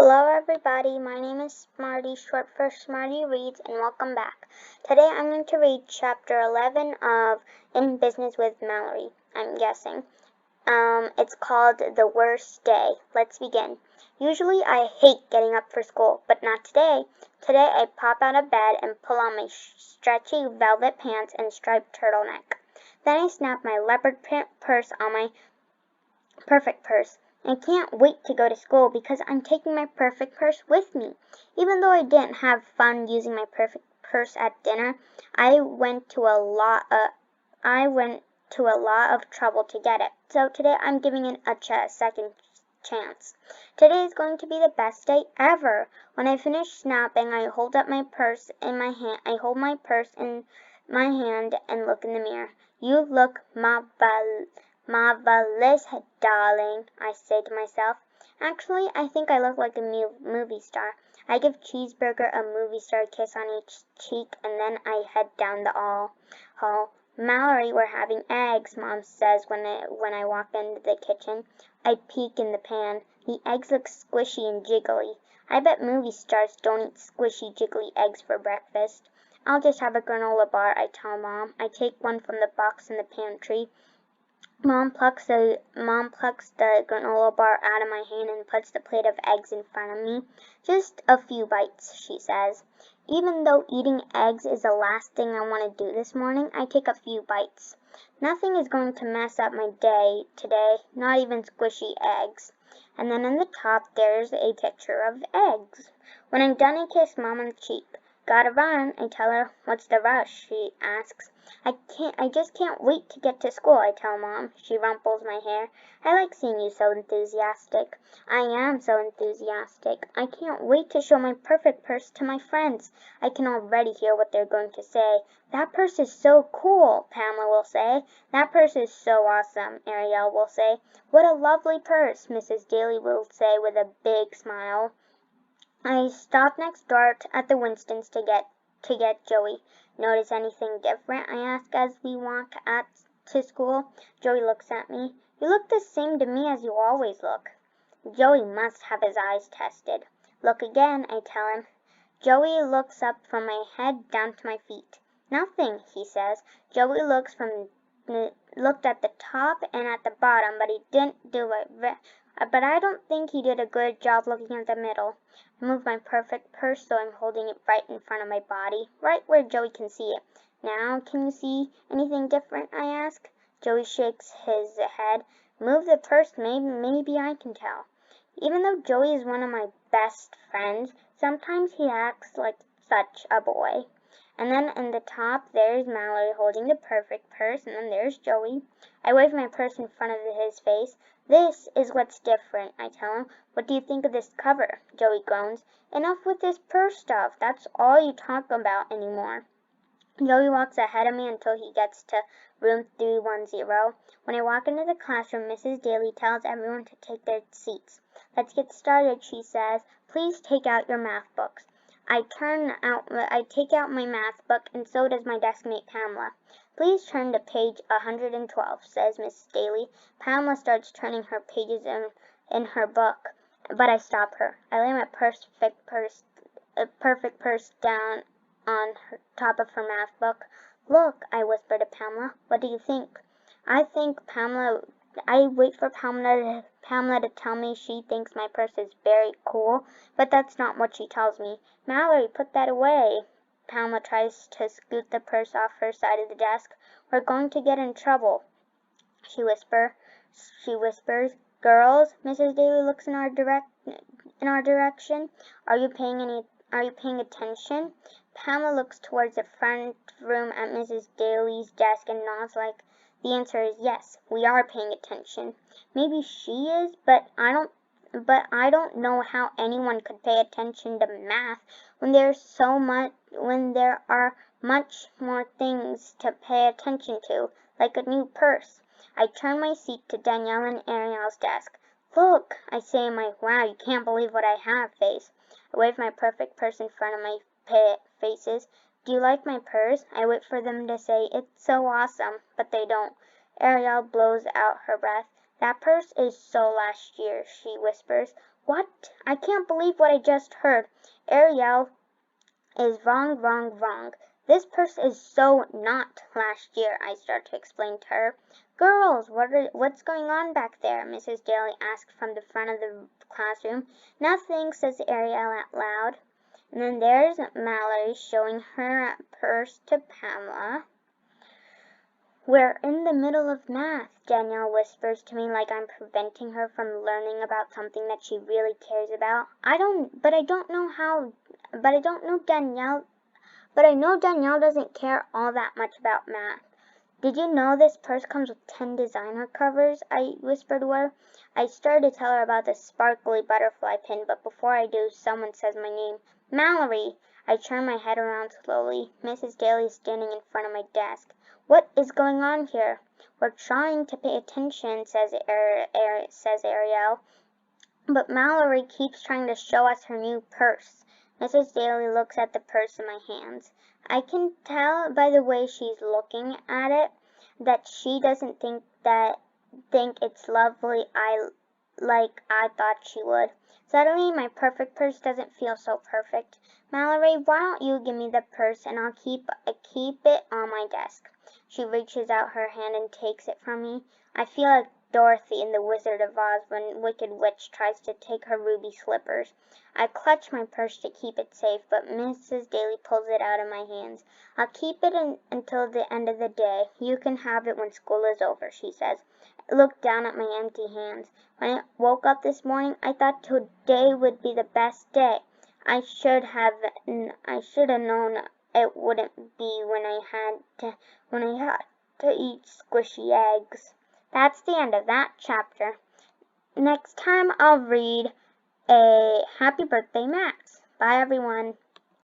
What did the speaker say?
Hello everybody, my name is Smarty, short for Smarty Reads, and welcome back. Today I'm going to read Chapter 11 of In Business with Mallory, I'm guessing. It's called The Worst Day. Let's begin. Usually I hate getting up for school, but not today. Today I pop out of bed and pull on my stretchy velvet pants and striped turtleneck. Then I snap my leopard print purse on my perfect purse. I can't wait to go to school because I'm taking my perfect purse with me. Even though I didn't have fun using my perfect purse at dinner, I went to a lot of trouble to get it. So today I'm giving it a second chance. Today is going to be the best day ever. When I finish snapping, I hold my purse in my hand and look in the mirror. You look marvelous, darling, I say to myself. Actually, I think I look like a movie star. I give Cheeseburger a movie star kiss on each cheek, and then I head down the hall. Mallory, we're having eggs, Mom says when I walk into the kitchen. I peek in the pan. The eggs look squishy and jiggly. I bet movie stars don't eat squishy, jiggly eggs for breakfast. I'll just have a granola bar, I tell Mom. I take one from the box in the pantry. Mom plucks the granola bar out of my hand and puts the plate of eggs in front of me. Just a few bites, she says. Even though eating eggs is the last thing I want to do this morning, I take a few bites. Nothing is going to mess up my day today, not even squishy eggs. And then in the top there's a picture of eggs. When I'm done, I kiss Mom on the cheek. Gotta run, I tell her. What's the rush? She asks. I just can't wait to get to school, I tell Mom. She rumples my hair. I like seeing you so enthusiastic. I am so enthusiastic. I can't wait to show my perfect purse to my friends. I can already hear what they're going to say. That purse is so cool, Pamela will say. That purse is so awesome, Ariel will say. What a lovely purse, Mrs. Daly will say with a big smile. I stop next door at the Winstons to get Joey. Notice anything different? I ask as we walk to school. Joey looks at me. You look the same to me as you always look. Joey must have his eyes tested. Look again, I tell him. Joey looks up from my head down to my feet. Nothing, he says. Joey looked at the top and at the bottom, but he didn't do it. But I don't think he did a good job looking at the middle. I move my perfect purse so I'm holding it right in front of my body, right where Joey can see it. Now, can you see anything different? I ask. Joey shakes his head. Move the purse, maybe I can tell. Even though Joey is one of my best friends, sometimes he acts like such a boy. And then in the top, there's Mallory holding the perfect purse, and then there's Joey. I wave my purse in front of his face. This is what's different, I tell him. What do you think of this cover? Joey groans. Enough with this purse stuff. That's all you talk about anymore. Joey walks ahead of me until he gets to room 310. When I walk into the classroom, Mrs. Daly tells everyone to take their seats. Let's get started, she says. Please take out your math books. I take out my math book, and so does my desk mate Pamela. Please turn to page 112, says Mrs. Daly. Pamela starts turning her pages in her book, but I stop her. I lay my perfect purse down on top of her math book. Look, I whisper to Pamela. What do you think? I wait for Pamela to tell me she thinks my purse is very cool, but that's not what she tells me. Mallory, put that away. Pamela tries to scoot the purse off her side of the desk. We're going to get in trouble, she whispers. Girls, Mrs. Daly looks in our direction. Are you paying attention? Pamela looks towards the front room at Mrs. Daly's desk and nods like the answer is yes, we are paying attention. Maybe she is, but I don't know how anyone could pay attention to math when there are much more things to pay attention to, like a new purse. I turn my seat to Danielle and Ariel's desk. Look, I say in my wow, you can't believe what I have face. I wave my perfect purse in front of my faces. Do you like my purse? I wait for them to say, it's so awesome, but they don't. Ariel blows out her breath. That purse is so last year, she whispers. What? I can't believe what I just heard. Ariel is wrong, wrong, wrong. This purse is so not last year, I start to explain to her. Girls, what's going on back there? Mrs. Daly asked from the front of the classroom. Nothing, says Ariel out loud. And then there's Mallory showing her purse to Pamela. We're in the middle of math, Danielle whispers to me like I'm preventing her from learning about something that she really cares about. I know Danielle doesn't care all that much about math. Did you know this purse comes with 10 designer covers? I whispered to her. I started to tell her about the sparkly butterfly pin, but before I do, someone says my name. Mallory! I turn my head around slowly. Mrs. Daly is standing in front of my desk. What is going on here? We're trying to pay attention, says Ariel. But Mallory keeps trying to show us her new purse. Mrs. Daly looks at the purse in my hands. I can tell by the way she's looking at it that she doesn't think it's lovely like I thought she would. Suddenly, my perfect purse doesn't feel so perfect. Mallory, why don't you give me the purse and I'll keep it on my desk. She reaches out her hand and takes it from me. I feel like Dorothy in The Wizard of Oz when Wicked Witch tries to take her ruby slippers. I clutch my purse to keep it safe, but Mrs. Daly pulls it out of my hands. I'll keep it until the end of the day. You can have it when school is over, she says. I look down at my empty hands. When I woke up this morning, I thought today would be the best day. I should have known it wouldn't be when I had to eat squishy eggs. That's the end of that chapter. Next time I'll read a Happy Birthday, Max. Bye, everyone.